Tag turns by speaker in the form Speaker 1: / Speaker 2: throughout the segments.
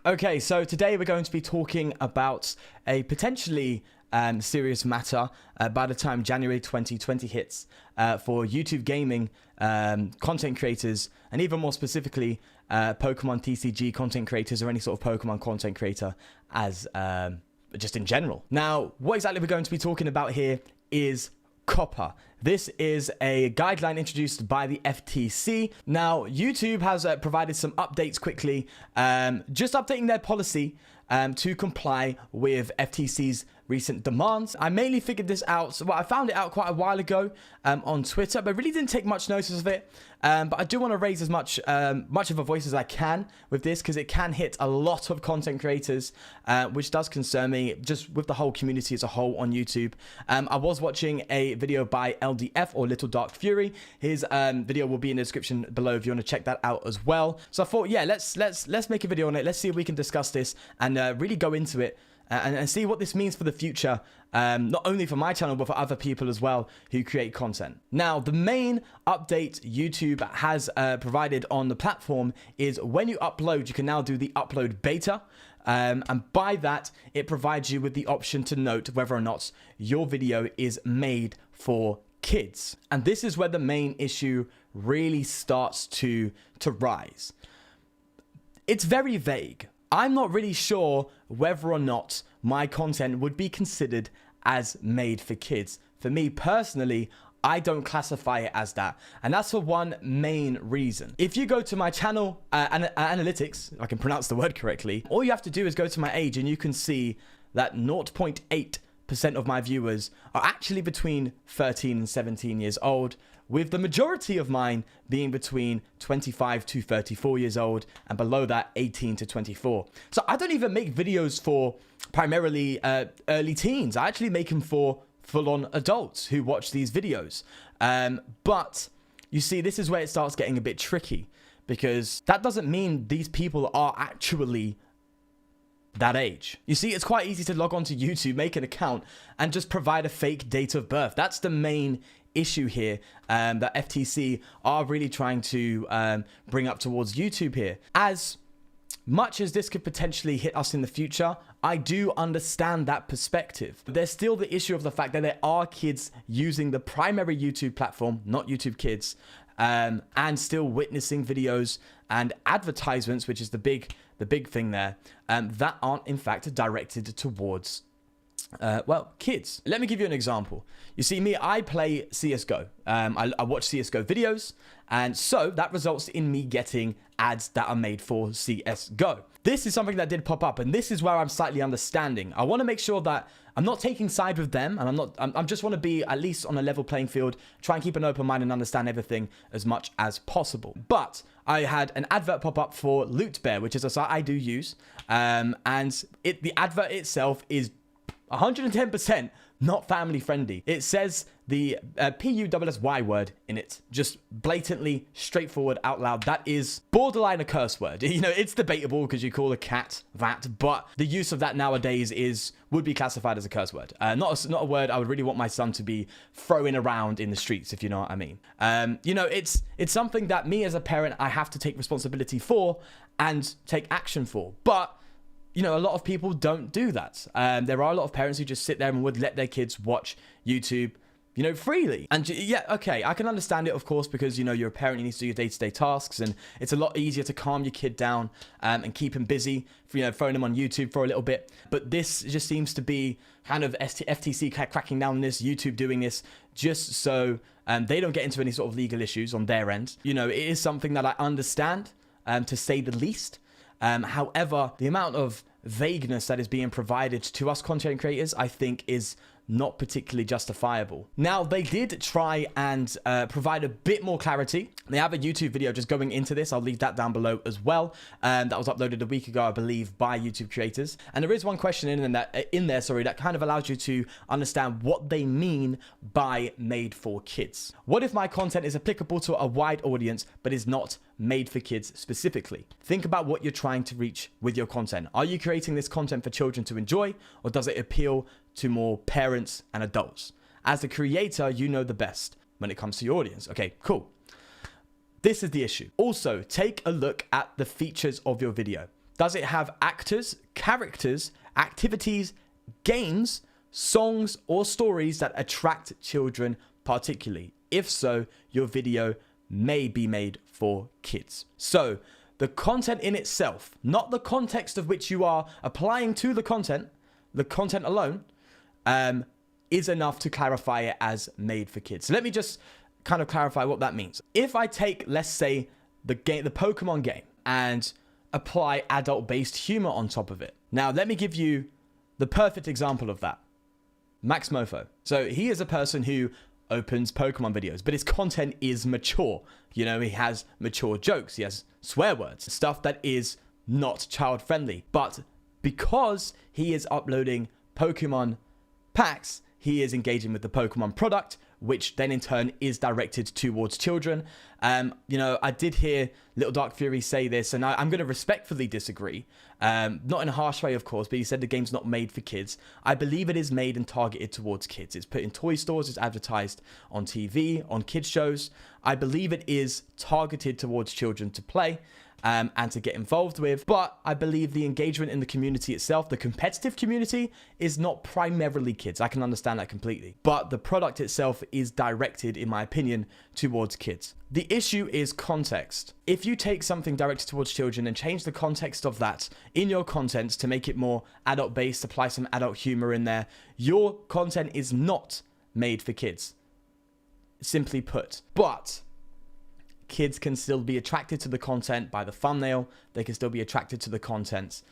Speaker 1: Okay, so today we're going to be talking about a potentially serious matter by the time January 2020 hits for YouTube gaming content creators, and even more specifically, Pokemon TCG content creators or any sort of Pokemon content creator as just in general. Now, what exactly we're going to be talking about here is COPPA. This is a guideline introduced by the FTC. Now, YouTube has provided some updates quickly, just updating their policy to comply with FTC's recent demands. I mainly figured this out, I found it out quite a while ago on Twitter, but really didn't take much notice of it. But I do want to raise as much of a voice as I can with this, because it can hit a lot of content creators, which does concern me, just with the whole community as a whole on YouTube. I was watching a video by LDF, or Little Dark Fury. His video will be in the description below if you want to check that out as well. So I thought, yeah, let's make a video on it. Let's see if we can discuss this and really go into it. And see what this means for the future, not only for my channel, but for other people as well who create content. Now, the main update YouTube has provided on the platform is when you upload, you can now do the upload beta. And by that, it provides you with the option to note whether or not your video is made for kids. And this is where the main issue really starts to rise. It's very vague. I'm not really sure whether or not my content would be considered as made for kids. For me personally, I don't classify it as that. And that's for one main reason. If you go to my channel analytics, if I can pronounce the word correctly, all you have to do is go to my age and you can see that 0.8% of my viewers are actually between 13 and 17 years old, with the majority of mine being between 25 to 34 years old, and below that 18 to 24. So I don't even make videos for primarily early teens. I actually make them for full-on adults who watch these videos. But you see, this is where it starts getting a bit tricky, because that doesn't mean these people are actually that age. You see, it's quite easy to log on to YouTube, make an account, and just provide a fake date of birth. That's the main issue here that FTC are really trying to bring up towards YouTube here. As much as this could potentially hit us in the future, I do understand that perspective. But there's still the issue of the fact that there are kids using the primary YouTube platform, not YouTube Kids, and still witnessing videos and advertisements, which is the big thing there, that aren't in fact directed towards well, kids. Let me give you an example. You see, me, I play CSGO. I watch CSGO videos, and so that results in me getting ads that are made for CSGO. This is something that did pop up, and this is where I'm slightly understanding. I want to make sure that I'm not taking side with them, and I just want to be at least on a level playing field, try and keep an open mind and understand everything as much as possible. But I had an advert pop up for Loot Bear, which is a site I do use, and the advert itself is 110% not family friendly. It says the P-U-S-S-Y word in it, just blatantly, straightforward, out loud. That is borderline a curse word. You know, it's debatable because you call a cat that, but the use of that nowadays would be classified as a curse word. Not a word I would really want my son to be throwing around in the streets, if you know what I mean. You know, it's something that me as a parent, I have to take responsibility for and take action for. But you know, a lot of people don't do that. There are a lot of parents who just sit there and would let their kids watch YouTube, you know, freely. And yeah, okay, I can understand it, of course, because, you know, you're a parent, you need to do your day-to-day tasks, and it's a lot easier to calm your kid down and keep him busy, you know, throwing him on YouTube for a little bit. But this just seems to be kind of FTC cracking down on this, YouTube doing this, just so they don't get into any sort of legal issues on their end. You know, it is something that I understand, to say the least. However, the amount of vagueness that is being provided to us content creators, I think, is not particularly justifiable. Now, they did try and provide a bit more clarity. They have a YouTube video just going into this. I'll leave that down below as well. That was uploaded a week ago, I believe, by YouTube creators. And there is one question in there, that kind of allows you to understand what they mean by made for kids. What if my content is applicable to a wide audience, but is not made for kids specifically? Think about what you're trying to reach with your content. Are you creating this content for children to enjoy, or does it appeal to more parents and adults? As the creator, you know the best when it comes to your audience. Okay, cool. This is the issue. Also, take a look at the features of your video. Does it have actors, characters, activities, games, songs, or stories that attract children particularly? If so, your video may be made for kids. So the content in itself, not the context of which you are applying to the content alone, is enough to clarify it as made for kids. So let me just kind of clarify what that means. If I take, let's say, the Pokemon game, and apply adult-based humor on top of it. Now, let me give you the perfect example of that. Max Mofo. So he is a person who opens Pokemon videos, but his content is mature. You know, he has mature jokes, he has swear words, stuff that is not child-friendly. But because he is uploading Pokemon packs, he is engaging with the Pokemon product, which then in turn is directed towards children. You know, I did hear Little Dark Fury say this, and I'm going to respectfully disagree. Not in a harsh way, of course, but he said the game's not made for kids. I believe it is made and targeted towards kids. It's put in toy stores, it's advertised on TV, on kids shows. I believe it is targeted towards children to play. And to get involved with. But I believe the engagement in the community itself, the competitive community, is not primarily kids. I can understand that completely. But the product itself is directed, in my opinion, towards kids. The issue is context. If you take something directed towards children and change the context of that in your content to make it more adult-based, apply some adult humor in there, your content is not made for kids, simply put. But kids can still be attracted to the content by the thumbnail. They can still be attracted to the content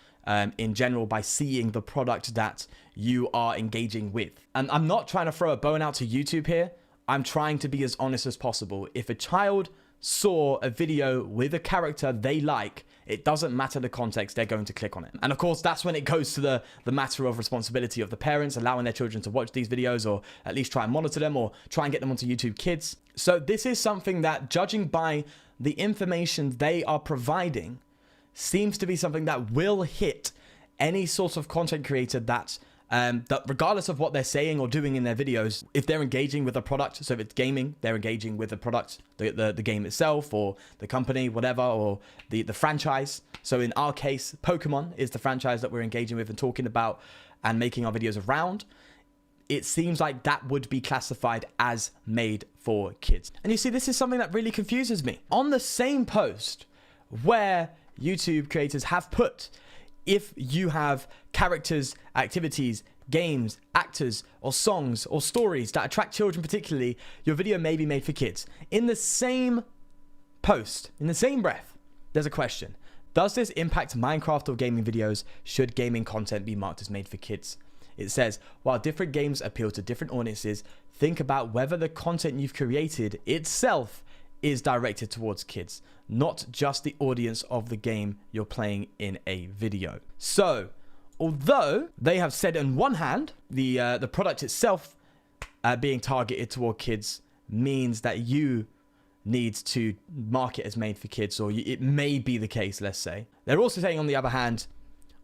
Speaker 1: in general by seeing the product that you are engaging with. And I'm not trying to throw a bone out to YouTube here. I'm trying to be as honest as possible. If a child saw a video with a character they like, it doesn't matter the context, they're going to click on it. And of course, that's when it goes to the matter of responsibility of the parents, allowing their children to watch these videos, or at least try and monitor them, or try and get them onto YouTube Kids. So this is something that, judging by the information they are providing, seems to be something that will hit any sort of content creator that regardless of what they're saying or doing in their videos, if they're engaging with a product, so if it's gaming, they're engaging with the product, the game itself, or the company, whatever, or the franchise. So in our case, Pokemon is the franchise that we're engaging with and talking about and making our videos around. It seems like that would be classified as made for kids. And you see, this is something that really confuses me. On the same post where YouTube creators have put, if you have characters, activities, games, actors, or songs, or stories that attract children particularly, your video may be made for kids. In the same post, in the same breath, there's a question. Does this impact Minecraft or gaming videos? Should gaming content be marked as made for kids? It says, while different games appeal to different audiences, think about whether the content you've created itself is directed towards kids, not just the audience of the game you're playing in a video. So, although they have said on one hand, the product itself being targeted toward kids means that you need to mark it as made for kids, or it may be the case, let's say. They're also saying on the other hand,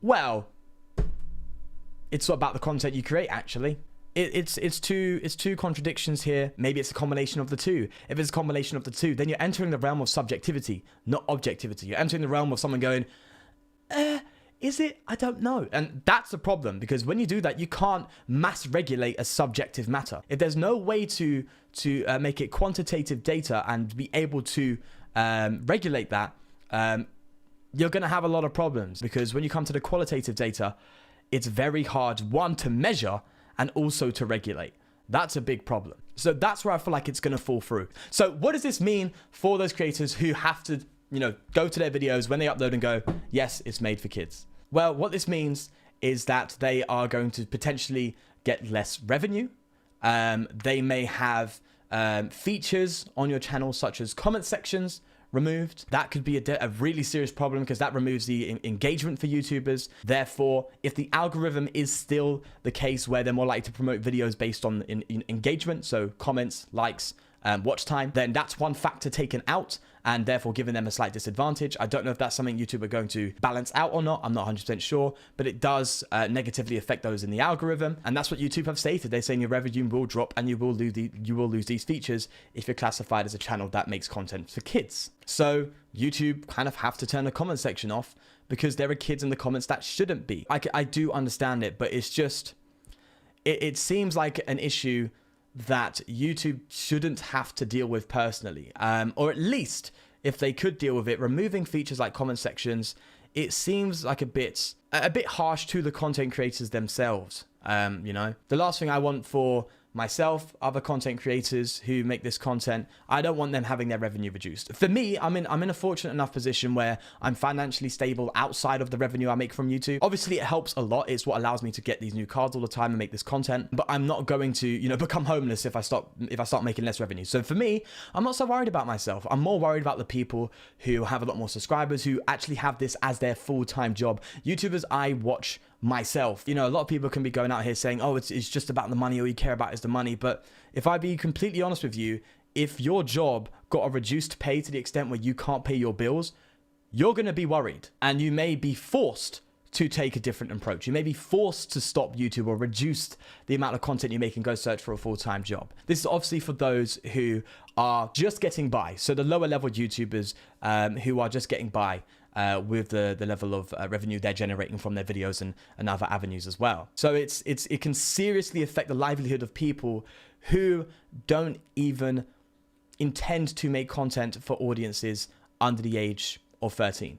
Speaker 1: well, it's about the content you create, actually. It's two contradictions here. Maybe it's a combination of the two. If it's a combination of the two, then you're entering the realm of subjectivity, not objectivity. You're entering the realm of someone going, is it? I don't know. And that's a problem, because when you do that, you can't mass regulate a subjective matter. If there's no way to make it quantitative data and be able to regulate that, you're going to have a lot of problems, because when you come to the qualitative data, it's very hard, one, to measure, and also to regulate. That's a big problem. So that's where I feel like it's going to fall through. So what does this mean for those creators who have to, go to their videos when they upload and go, yes, it's made for kids? Well, what this means is that they are going to potentially get less revenue. They may have features on your channel, such as comment sections, removed. That could be a really serious problem, because that removes the engagement for YouTubers. Therefore, if the algorithm is still the case where they're more likely to promote videos based on engagement, so comments, likes, watch time, then that's one factor taken out, and therefore giving them a slight disadvantage. I don't know if that's something YouTube are going to balance out or not. I'm not 100% sure, but it does negatively affect those in the algorithm. And that's what YouTube have stated. They're saying your revenue will drop and you will lose these features if you're classified as a channel that makes content for kids. So YouTube kind of have to turn the comment section off, because there are kids in the comments that shouldn't be. I do understand it, but it's just, it seems like an issue that YouTube shouldn't have to deal with personally, or at least if they could deal with it, removing features like comment sections, it seems like a bit harsh to the content creators themselves. You know, the last thing I want for myself, other content creators who make this content, I don't want them having their revenue reduced. For me, I'm in a fortunate enough position where I'm financially stable outside of the revenue I make from YouTube. Obviously, it helps a lot. It's what allows me to get these new cards all the time and make this content. But I'm not going to, you know, become homeless if I start making less revenue. So for me, I'm not so worried about myself. I'm more worried about the people who have a lot more subscribers, who actually have this as their full-time job. YouTubers I watch myself, you know, a lot of people can be going out here saying, oh, it's just about the money, all you care about is the money. But if I be completely honest with you, if your job got a reduced pay to the extent where you can't pay your bills, you're going to be worried, and you may be forced to take a different approach. You may be forced to stop YouTube or reduce the amount of content you make and go search for a full-time job. This is obviously for those who are just getting by. So the lower level YouTubers who are just getting by with the level of revenue they're generating from their videos and other avenues as well. So it can seriously affect the livelihood of people who don't even intend to make content for audiences under the age of 13.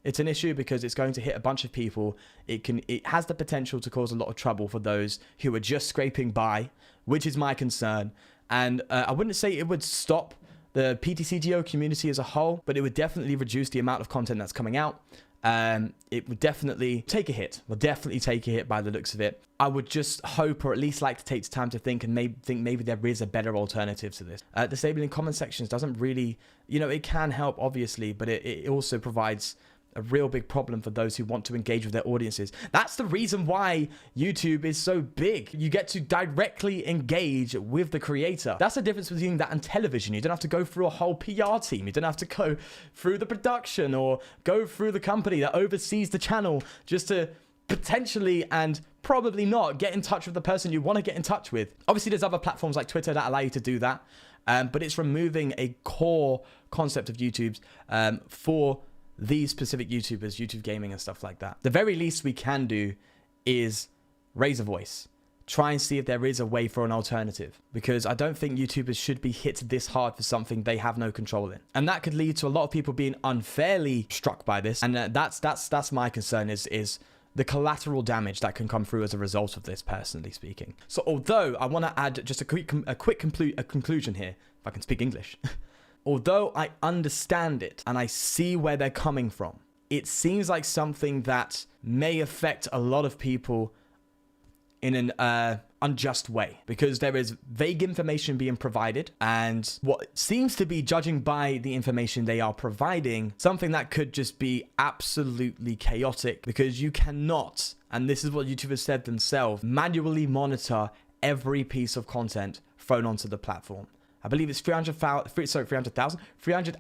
Speaker 1: It's an issue because it's going to hit a bunch of people. It has the potential to cause a lot of trouble for those who are just scraping by, which is my concern. And I wouldn't say it would stop the PTCGO community as a whole, but it would definitely reduce the amount of content that's coming out. It would definitely take a hit. Will definitely take a hit by the looks of it. I would just hope, or at least like to take time to think and maybe there is a better alternative to this. Disabling comment sections doesn't really, you know, it can help obviously, but it also provides a real big problem for those who want to engage with their audiences. That's the reason why YouTube is so big. You get to directly engage with the creator. That's the difference between that and television. You don't have to go through a whole PR team. You don't have to go through the production or go through the company that oversees the channel just to potentially and probably not get in touch with the person you want to get in touch with. Obviously, there's other platforms like Twitter that allow you to do that, but it's removing a core concept of YouTube's for these specific YouTubers, YouTube gaming and stuff like that. The very least we can do is raise a voice. Try and see if there is a way for an alternative, because I don't think YouTubers should be hit this hard for something they have no control in. And that could lead to a lot of people being unfairly struck by this. And that's my concern is the collateral damage that can come through as a result of this, personally speaking. So although I want to add just a quick conclusion here, if I can speak English. Although I understand it and I see where they're coming from, it seems like something that may affect a lot of people in an unjust way, because there is vague information being provided, and what seems to be, judging by the information they are providing, something that could just be absolutely chaotic, because you cannot, and this is what YouTubers said themselves, manually monitor every piece of content thrown onto the platform. I believe it's 300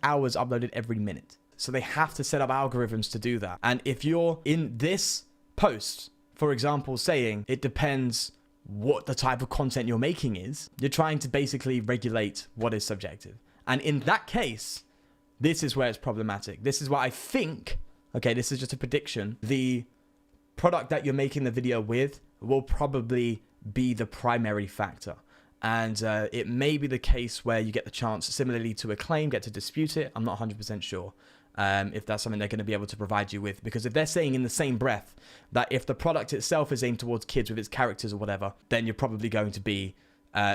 Speaker 1: hours uploaded every minute. So they have to set up algorithms to do that. And if you're in this post, for example, saying it depends what the type of content you're making is, you're trying to basically regulate what is subjective. And in that case, this is where it's problematic. This is why I think, okay, this is just a prediction, the product that you're making the video with will probably be the primary factor. And it may be the case where you get the chance, similarly to Acclaim, get to dispute it. I'm not 100% sure if that's something they're going to be able to provide you with. Because if they're saying in the same breath that if the product itself is aimed towards kids with its characters or whatever, then you're probably going to be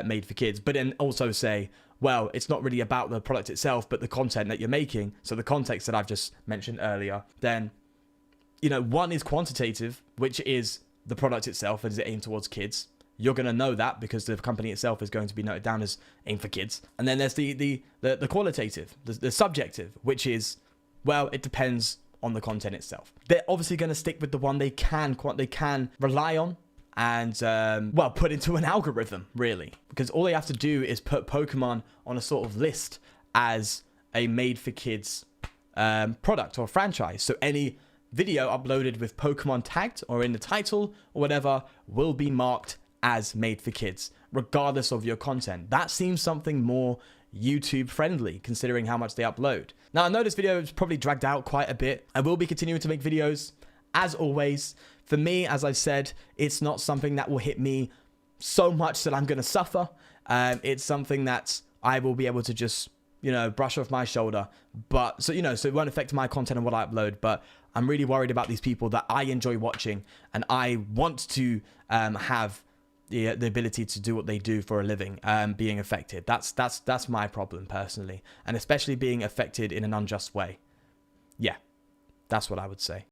Speaker 1: made for kids. But then also say, well, it's not really about the product itself, but the content that you're making. So the context that I've just mentioned earlier, then, you know, one is quantitative, which is the product itself, and is it aimed towards kids? You're going to know that because the company itself is going to be noted down as aimed for kids. And then there's the qualitative, the subjective, which is, well, it depends on the content itself. They're obviously going to stick with the one they can rely on and, well, put into an algorithm, really. Because all they have to do is put Pokemon on a sort of list as a made-for-kids product or franchise. So any video uploaded with Pokemon tagged or in the title or whatever will be marked as made for kids, regardless of your content. That seems something more YouTube friendly, considering how much they upload. Now, I know this video is probably dragged out quite a bit. I will be continuing to make videos. As always, for me, as I've said, it's not something that will hit me so much that I'm going to suffer. It's something that I will be able to just, you know, brush off my shoulder. But, so, you know, so it won't affect my content and what I upload. But I'm really worried about these people that I enjoy watching. And I want to have the ability to do what they do for a living, being affected. That's my problem personally. And especially being affected in an unjust way. Yeah, that's what I would say.